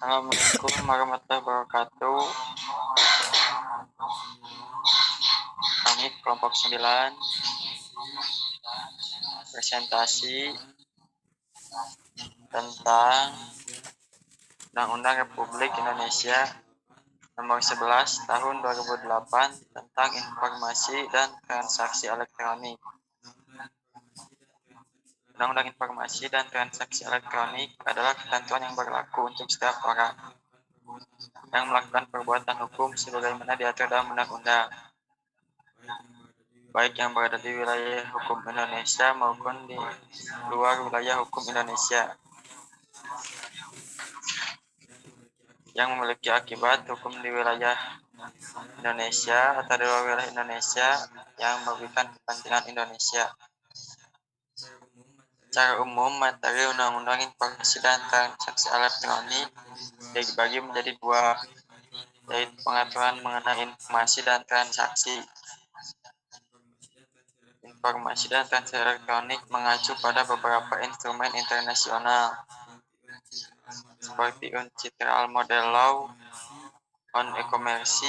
Assalamualaikum warahmatullahi wabarakatuh. Kami kelompok 9 presentasi tentang Undang-Undang Republik Indonesia Nomor 11 Tahun 2008 tentang Informasi dan Transaksi Elektronik. Undang-Undang Informasi dan Transaksi Elektronik adalah ketentuan yang berlaku untuk setiap orang yang melakukan perbuatan hukum sebagaimana diatur dalam undang-undang, baik yang berada di wilayah hukum Indonesia maupun di luar wilayah hukum Indonesia, yang memiliki akibat hukum di wilayah Indonesia atau di luar wilayah Indonesia yang merugikan kepentingan Indonesia. Secara umum, materi Undang-Undang Informasi dan Transaksi Elektronik dibagi menjadi dua, yaitu pengaturan mengenai informasi dan transaksi. Informasi dan transaksi elektronik mengacu pada beberapa instrumen internasional seperti UNCITRAL Model Law on E-commerce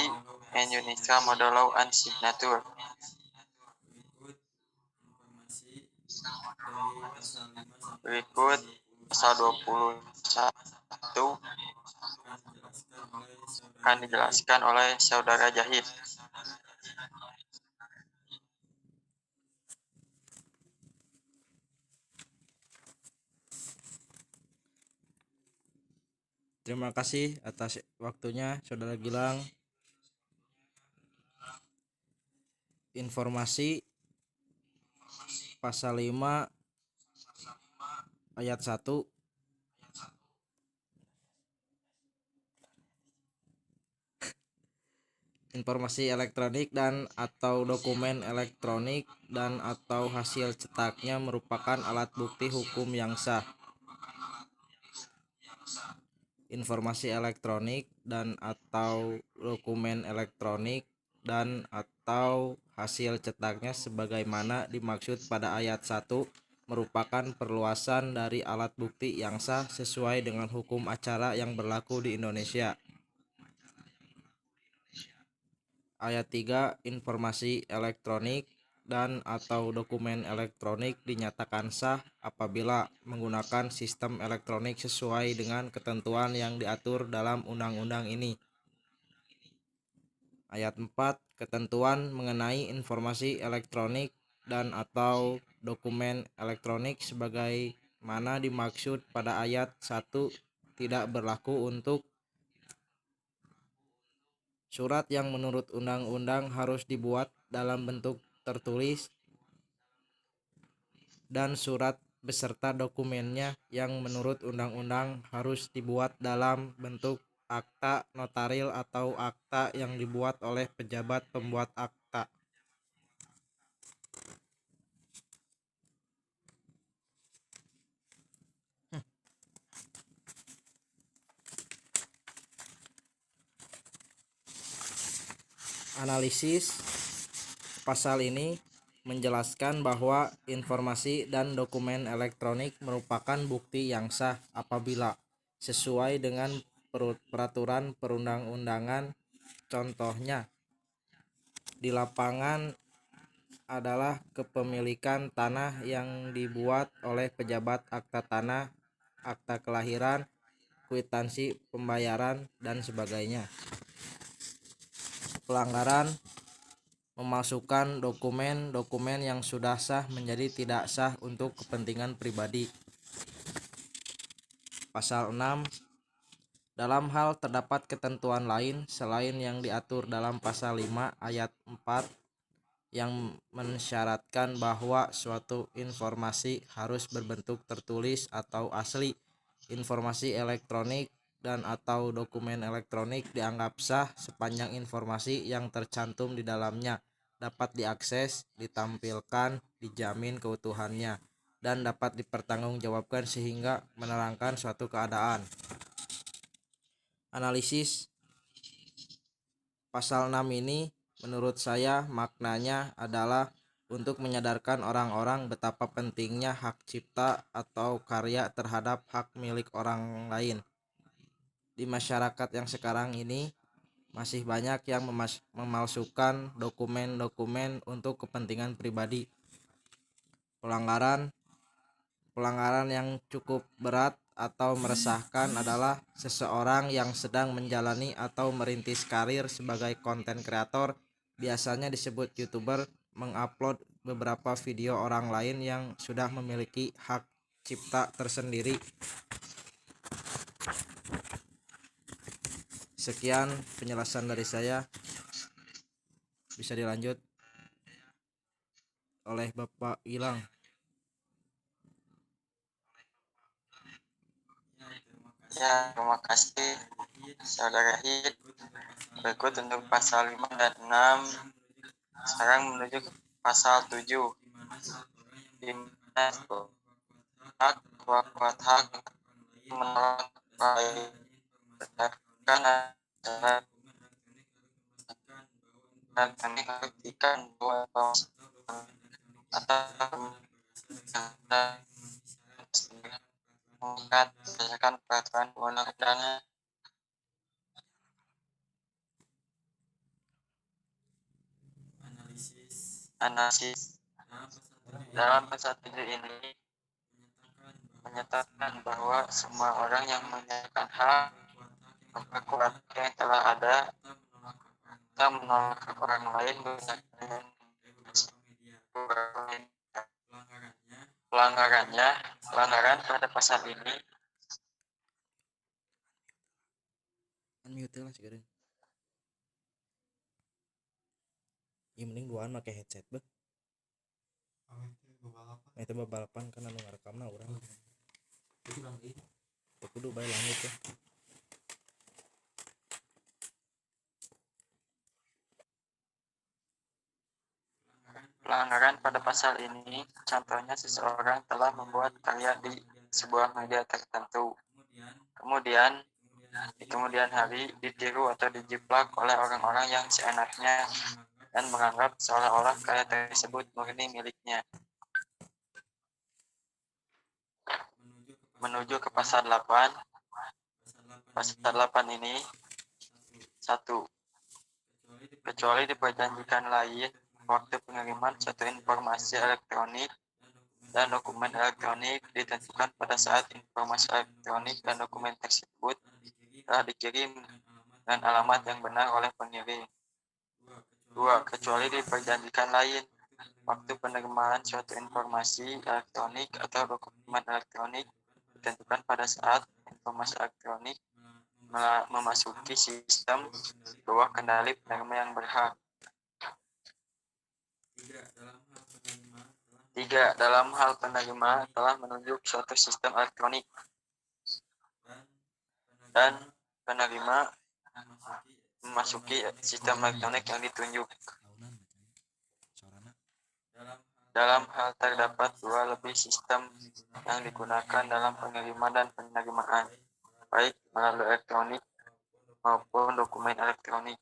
and UNISA Model Law on Signature. Berikut pasal 21 akan dijelaskan oleh Saudara Jahid. Terima kasih atas waktunya Saudara Gilang. Informasi pasal 5 ayat 1. Informasi elektronik dan atau dokumen elektronik dan atau hasil cetaknya merupakan alat bukti hukum yang sah. Informasi elektronik dan atau dokumen elektronik dan atau hasil cetaknya sebagaimana dimaksud pada ayat 1 merupakan perluasan dari alat bukti yang sah sesuai dengan hukum acara yang berlaku di Indonesia. Ayat 3, informasi elektronik dan atau dokumen elektronik dinyatakan sah apabila menggunakan sistem elektronik sesuai dengan ketentuan yang diatur dalam undang-undang ini. Ayat 4, ketentuan mengenai informasi elektronik dan atau dokumen elektronik sebagaimana dimaksud pada ayat 1 tidak berlaku untuk surat yang menurut undang-undang harus dibuat dalam bentuk tertulis dan surat beserta dokumennya yang menurut undang-undang harus dibuat dalam bentuk akta notaril atau akta yang dibuat oleh pejabat pembuat akta. Analisis pasal ini menjelaskan bahwa informasi dan dokumen elektronik merupakan bukti yang sah apabila sesuai dengan peraturan perundang-undangan. Contohnya, di lapangan adalah kepemilikan tanah yang dibuat oleh pejabat akta tanah, akta kelahiran, kwitansi pembayaran, dan sebagainya. Pelanggaran memasukkan dokumen-dokumen yang sudah sah menjadi tidak sah untuk kepentingan pribadi. Pasal 6, dalam hal terdapat ketentuan lain selain yang diatur dalam pasal 5 ayat 4 yang mensyaratkan bahwa suatu informasi harus berbentuk tertulis atau asli, informasi elektronik dan atau dokumen elektronik dianggap sah sepanjang informasi yang tercantum di dalamnya dapat diakses, ditampilkan, dijamin keutuhannya, dan dapat dipertanggungjawabkan sehingga menerangkan suatu keadaan. Analisis pasal 6 ini menurut saya maknanya adalah untuk menyadarkan orang-orang betapa pentingnya hak cipta atau karya terhadap hak milik orang lain. di masyarakat yang sekarang ini masih banyak yang memalsukan dokumen-dokumen untuk kepentingan pribadi. Pelanggaran Pelanggaran yang cukup berat atau meresahkan adalah seseorang yang sedang menjalani atau merintis karir sebagai konten kreator, biasanya disebut YouTuber, mengupload beberapa video orang lain yang sudah memiliki hak cipta tersendiri. Sekian penjelasan dari saya. Bisa dilanjut oleh Bapak Gilang. Ya, terima kasih Saudara Hid. Berikut untuk pasal 5 dan 6. Sekarang menuju ke pasal 7. Di mana hak kuat hak menolak baik berdasarkan dan kami buktikan bahwa atau mengangkat berdasarkan peraturan undang-undangan. Analisis dalam pasal 7 ini menyatakan bahwa semua orang yang menyatakan hak kuat yang telah ada atau menolak orang lain berdasarkan pelanggaran pada pasal ini Unmute lah sekarang. Ya mending duaan make headset beh. Itu balapan kan anu ngarekamna urang. Teu kudu bae langit ya. pelanggaran pada pasal ini, contohnya seseorang telah membuat karya di sebuah media tertentu. Kemudian, di kemudian hari ditiru atau dijiplak oleh orang-orang yang seenaknya dan menganggap seolah-olah karya tersebut murni miliknya. Menuju ke pasal 8. Pasal 8 ini 1. Kecuali diperjanjikan lain, waktu pengiriman suatu informasi elektronik dan dokumen elektronik ditentukan pada saat informasi elektronik dan dokumen tersebut telah dikirim dengan alamat yang benar oleh pengirim. 2. Kecuali diperjanjikan lain, waktu penerimaan suatu informasi elektronik atau dokumen elektronik ditentukan pada saat informasi elektronik memasuki sistem bawah kendali penerima yang berhak. 3. Dalam hal penerima telah menunjuk suatu sistem elektronik dan penerima memasuki sistem elektronik yang ditunjuk. Dalam hal terdapat dua lebih sistem yang digunakan dalam pengiriman dan penerimaan, baik melalui elektronik maupun dokumen elektronik.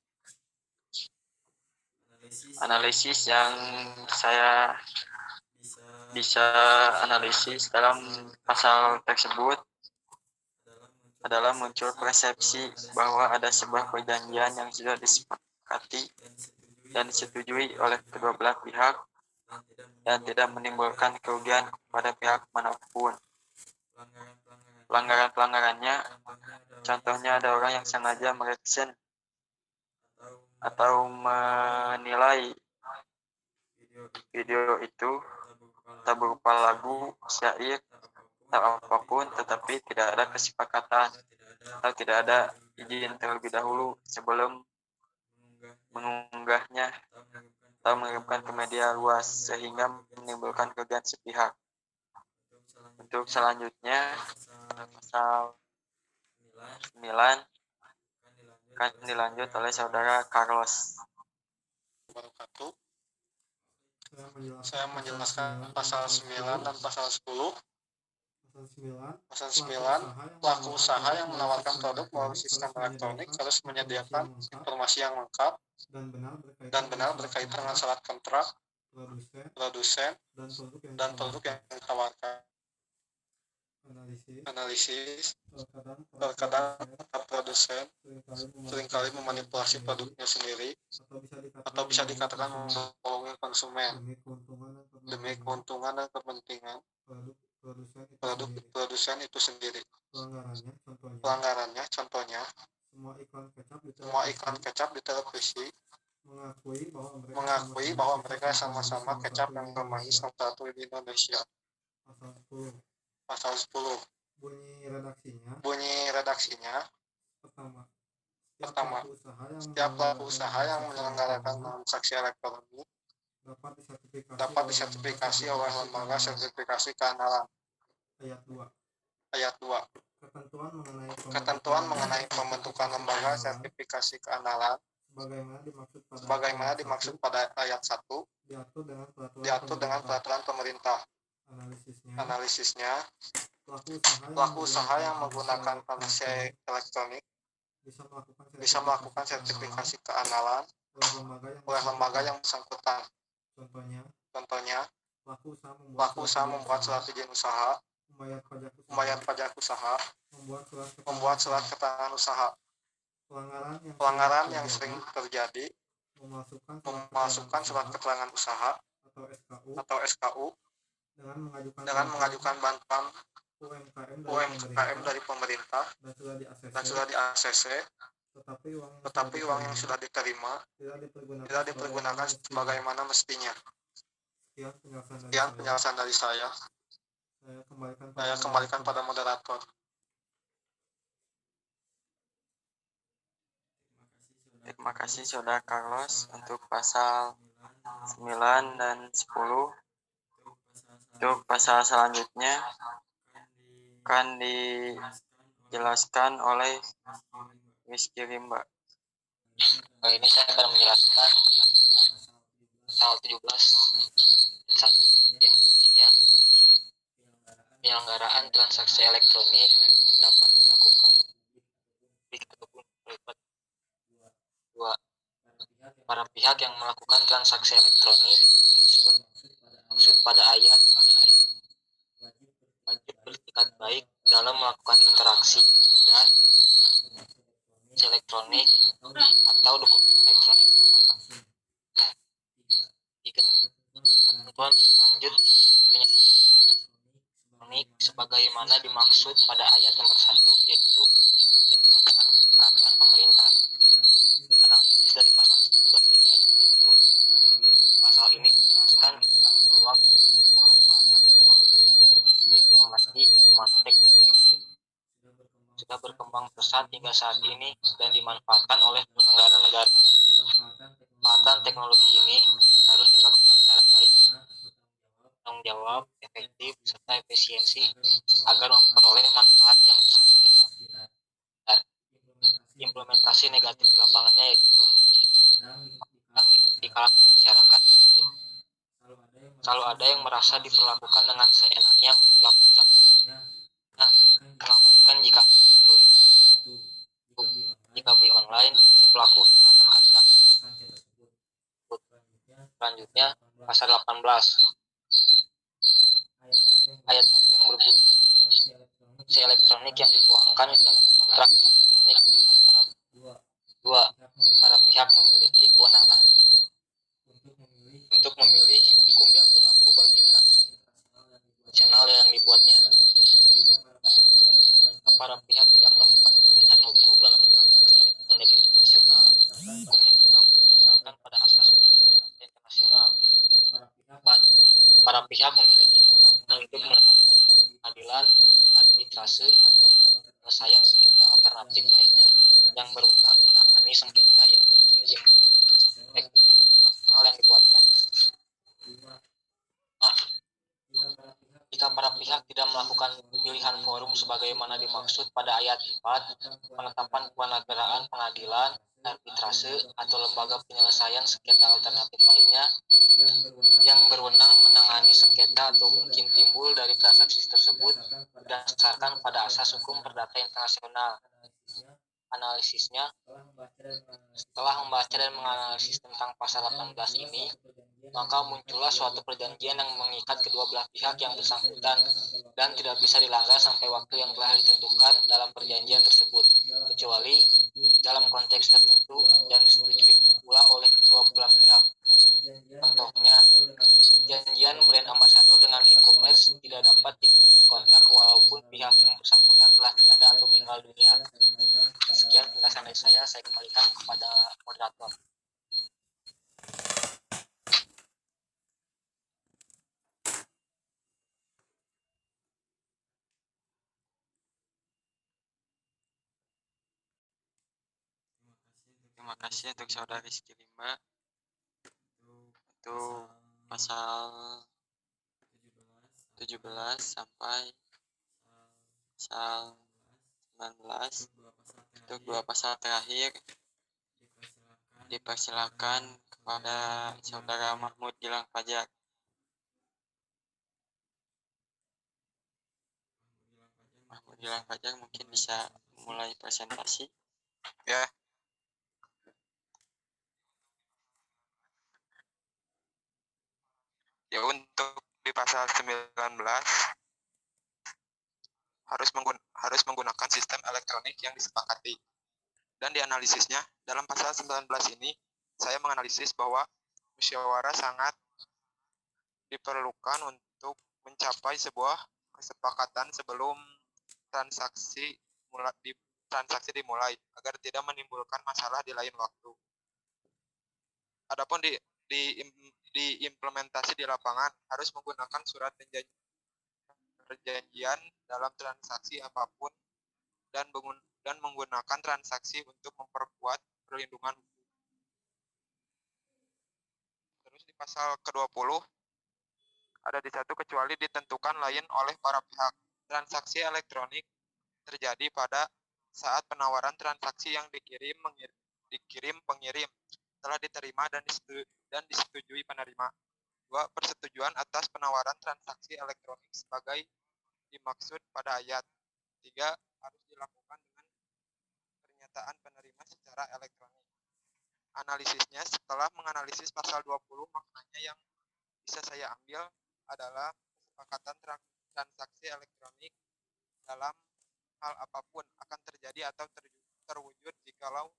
Analisis yang saya bisa analisis dalam pasal tersebut adalah muncul persepsi bahwa ada sebuah perjanjian yang sudah disepakati dan disetujui oleh kedua belah pihak dan tidak menimbulkan kerugian kepada pihak manapun. Pelanggaran-pelanggarannya, contohnya ada orang yang sengaja mereaction atau menilai video itu tak berupa lagu, syair, atau apapun, tetapi tidak ada kesepakatan atau tidak ada izin terlebih dahulu sebelum mengunggahnya atau mengirimkan ke media luas sehingga menimbulkan kerugian sepihak. Untuk selanjutnya, pasal 9 akan dilanjut oleh saudara Carlos. Saya menjelaskan pasal 9 dan pasal 10. Pasal 9, pelaku usaha yang menawarkan produk melalui sistem elektronik harus menyediakan informasi yang lengkap dan benar berkaitan dengan syarat kontrak, produsen, dan produk yang ditawarkan. analisis. Terkadang para produsen seringkali memanipulasi produknya sendiri atau bisa dikatakan membohongi konsumen demi keuntungan dan kepentingan produk produsen itu sendiri. Pelanggarannya contohnya semua iklan kecap di televisi mengakui bahwa mereka sama-sama kecap yang bermanis nomor 1 di Indonesia. Pasal 10. Bunyi redaksinya pertama, setiap pelaku usaha yang menyelenggarakan transaksi elektronik dapat disertifikasi oleh lembaga sertifikasi keandalan. Ayat 2. Ketentuan mengenai pembentukan lembaga sertifikasi keandalan sebagaimana dimaksud pada ayat 1 diatur dengan peraturan pemerintah. Analisisnya, pelaku usaha yang menggunakan transaksi elektronik bisa melakukan sertifikasi keandalan oleh lembaga yang bersangkutan. Contohnya, pelaku usaha membuat surat izin usaha, membayar pajak usaha, membuat surat keterangan usaha. Pelanggaran yang sering terjadi memasukkan surat keterangan usaha atau SKU dengan mengajukan bantuan UMKM dari pemerintah dan sudah di ACC, tetapi uang yang sudah diterima tidak dipergunakan sebagaimana mestinya. Sekian penjelasan dari saya. Saya kembalikan pada moderator. Terima kasih Saudara Carlos untuk pasal 9 dan 10. Untuk pasal selanjutnya akan dijelaskan oleh Rizky Rimba. Ini saya akan menjelaskan pasal 17 1 yang bunyinya penyelenggaraan transaksi elektronik dapat dilakukan dua para pihak yang melakukan transaksi elektronik maksud pada ayat wajib bersikap baik dalam melakukan interaksi dan elektronik atau dokumen elektronik sama tiga ketentuan lanjut elektronik sebagaimana dimaksud pada ayat nomor 1 yaitu diatur dengan peraturan pemerintah. Analisis dari pasal 17 ini yaitu pasal ini menjelaskan tentang peluang pemanfaatan teknologi informasi di mana teknologi ini sudah berkembang pesat hingga saat ini dan dimanfaatkan oleh penyelenggara negara. Pemanfaatan teknologi ini harus dilakukan secara baik, tanggung jawab, efektif, serta efisiensi agar memperoleh manfaat yang besar bagi masyarakat. Implementasi negatif di lapangannya yaitu di kalangan masyarakat selalu ada yang merasa diperlakukan dengan seenaknya oleh pelaku usaha. Mengabaikan jika beli online si pelaku usaha terkadang. Selanjutnya pasal 18 ayat 1 yang berbunyi si elektronik yang dituangkan dalam kontrak elektronik mengikat para pihak memiliki kewenangan untuk memilih hukum yang berlaku bagi transaksi internasional yang dibuatnya. Para pihak tidak melakukan pilihan hukum dalam transaksi elektronik internasional, hukum yang berlaku didasarkan pada asas hukum perdata internasional. Para pihak memiliki kewenangan untuk menetapkan forum pengadilan, arbitrase, atau lembaga penyelesaian sengketa alternatif lainnya yang berwenang menangani sengketa yang mungkin timbul dari transaksi elektronik internasional yang dibuatnya. Jika para pihak tidak melakukan pilihan forum sebagaimana dimaksud pada ayat 4, penetapan kewarganegaraan pengadilan, arbitrase, atau lembaga penyelesaian sengketa alternatif lainnya yang berwenang menangani sengketa atau mungkin timbul dari transaksi tersebut berdasarkan pada asas hukum perdata internasional. Analisisnya, setelah membaca dan menganalisis tentang pasal 18 ini, maka muncullah suatu perjanjian yang mengikat kedua belah pihak yang bersangkutan dan tidak bisa dilanggar sampai waktu yang telah ditentukan dalam perjanjian tersebut, kecuali dalam konteks tertentu dan disetujui pula oleh kedua belah pihak. Contohnya, perjanjian brand ambassador dengan e-commerce tidak dapat diputus kontrak walaupun pihak yang bersangkutan telah tiada atau meninggal dunia. Sekian penjelasan dari saya kembalikan kepada moderator. Terima kasih untuk saudara Rizky Limba untuk pasal 17 sampai pasal 19. Untuk dua pasal terakhir dipersilakan kepada saudara Mahmud Gilang Fajar. Mahmud Gilang Fajar mungkin bisa mulai presentasi. Ya. Ya, untuk di pasal 19 harus menggunakan sistem elektronik yang disepakati. Dan dianalisisnya dalam pasal 19 ini saya menganalisis bahwa musyawarah sangat diperlukan untuk mencapai sebuah kesepakatan sebelum transaksi dimulai agar tidak menimbulkan masalah di lain waktu. Adapun diimplementasi di lapangan harus menggunakan surat perjanjian dalam transaksi apapun dan menggunakan transaksi untuk memperkuat perlindungan hukum. Terus di pasal ke-20 ada di satu kecuali ditentukan lain oleh para pihak. Transaksi elektronik terjadi pada saat penawaran transaksi yang dikirim pengirim telah diterima dan disetujui penerima. 2. Persetujuan atas penawaran transaksi elektronik sebagai dimaksud pada ayat. 3. Harus dilakukan dengan pernyataan penerima secara elektronik. Analisisnya setelah menganalisis pasal 20, maknanya yang bisa saya ambil adalah kesepakatan transaksi elektronik dalam hal apapun akan terjadi atau terwujud jikalau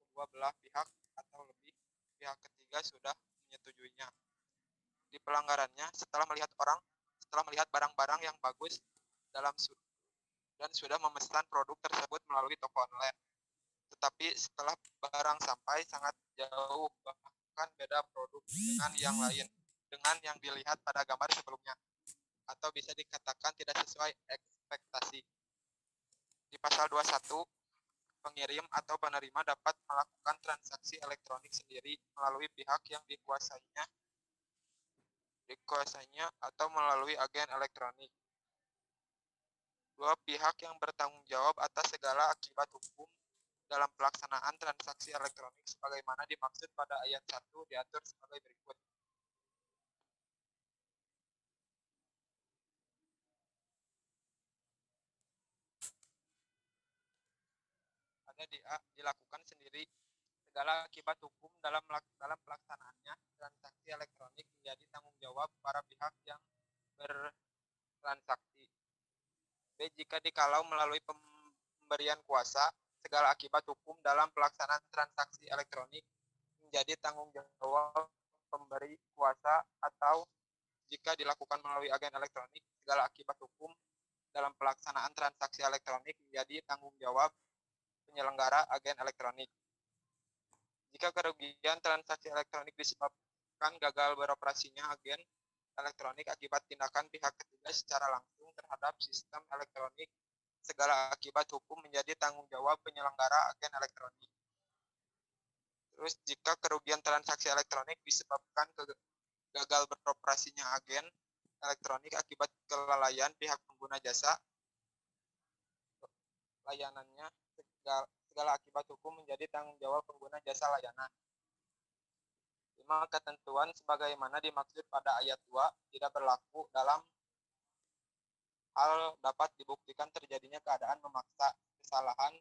kedua belah pihak atau lebih pihak ketiga sudah menyetujuinya. Di pelanggarannya setelah melihat barang-barang yang bagus dan sudah memesan produk tersebut melalui toko online. Tetapi setelah barang sampai sangat jauh, bahkan beda produk dengan yang dilihat pada gambar sebelumnya, atau bisa dikatakan tidak sesuai ekspektasi. Di pasal 21, pengirim atau penerima dapat melakukan transaksi elektronik sendiri melalui pihak yang dikuasainya atau melalui agen elektronik. 2. Pihak yang bertanggung jawab atas segala akibat hukum dalam pelaksanaan transaksi elektronik sebagaimana dimaksud pada ayat 1 diatur sebagai berikut. Ada di A, dilakukan sendiri. Segala akibat hukum dalam pelaksanaannya transaksi elektronik menjadi tanggung jawab para pihak yang bertransaksi. B. Jika dikalau melalui pemberian kuasa, segala akibat hukum dalam pelaksanaan transaksi elektronik menjadi tanggung jawab pemberi kuasa, atau jika dilakukan melalui agen elektronik, segala akibat hukum dalam pelaksanaan transaksi elektronik menjadi tanggung jawab penyelenggara agen elektronik. Jika kerugian transaksi elektronik disebabkan gagal beroperasinya agen elektronik akibat tindakan pihak ketiga secara langsung terhadap sistem elektronik, segala akibat hukum menjadi tanggung jawab penyelenggara agen elektronik. Terus jika kerugian transaksi elektronik disebabkan gagal beroperasinya agen elektronik akibat kelalaian pihak pengguna jasa layanannya, segala akibat hukum menjadi tanggung jawab pengguna jasa layanan. 5. Ketentuan sebagaimana dimaksud pada ayat 2 tidak berlaku dalam hal dapat dibuktikan terjadinya keadaan memaksa, kesalahan,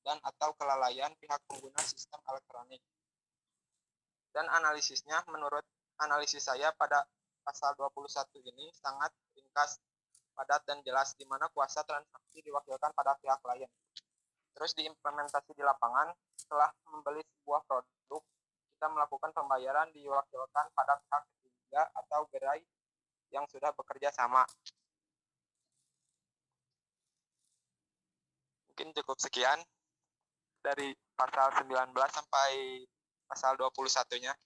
dan atau kelalaian pihak pengguna sistem elektronik. Dan analisisnya menurut analisis saya pada pasal 21 ini sangat ringkas padat dan jelas, di mana kuasa transaksi diwakilkan pada pihak lain. Terus diimplementasi di lapangan, setelah membeli sebuah produk, kita melakukan pembayaran diwakilkan pada pihak ketiga atau gerai yang sudah bekerja sama. Mungkin cukup sekian dari pasal 19 sampai pasal 21-nya.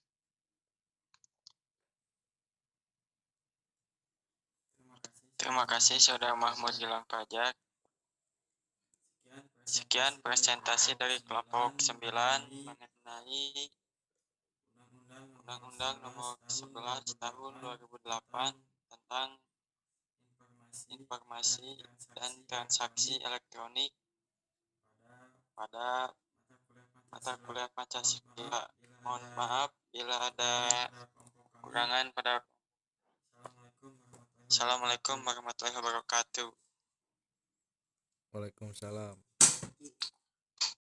Terima kasih Saudara Mahmud Gilang Pajak. Sekian presentasi dari kelompok 9 mengenai Undang-Undang Nomor 11 Tahun 2008 tentang informasi dan transaksi elektronik pada mata kuliah Pancasila. Mohon maaf bila ada kekurangan pada. Assalamualaikum warahmatullahi wabarakatuh. Waalaikumsalam.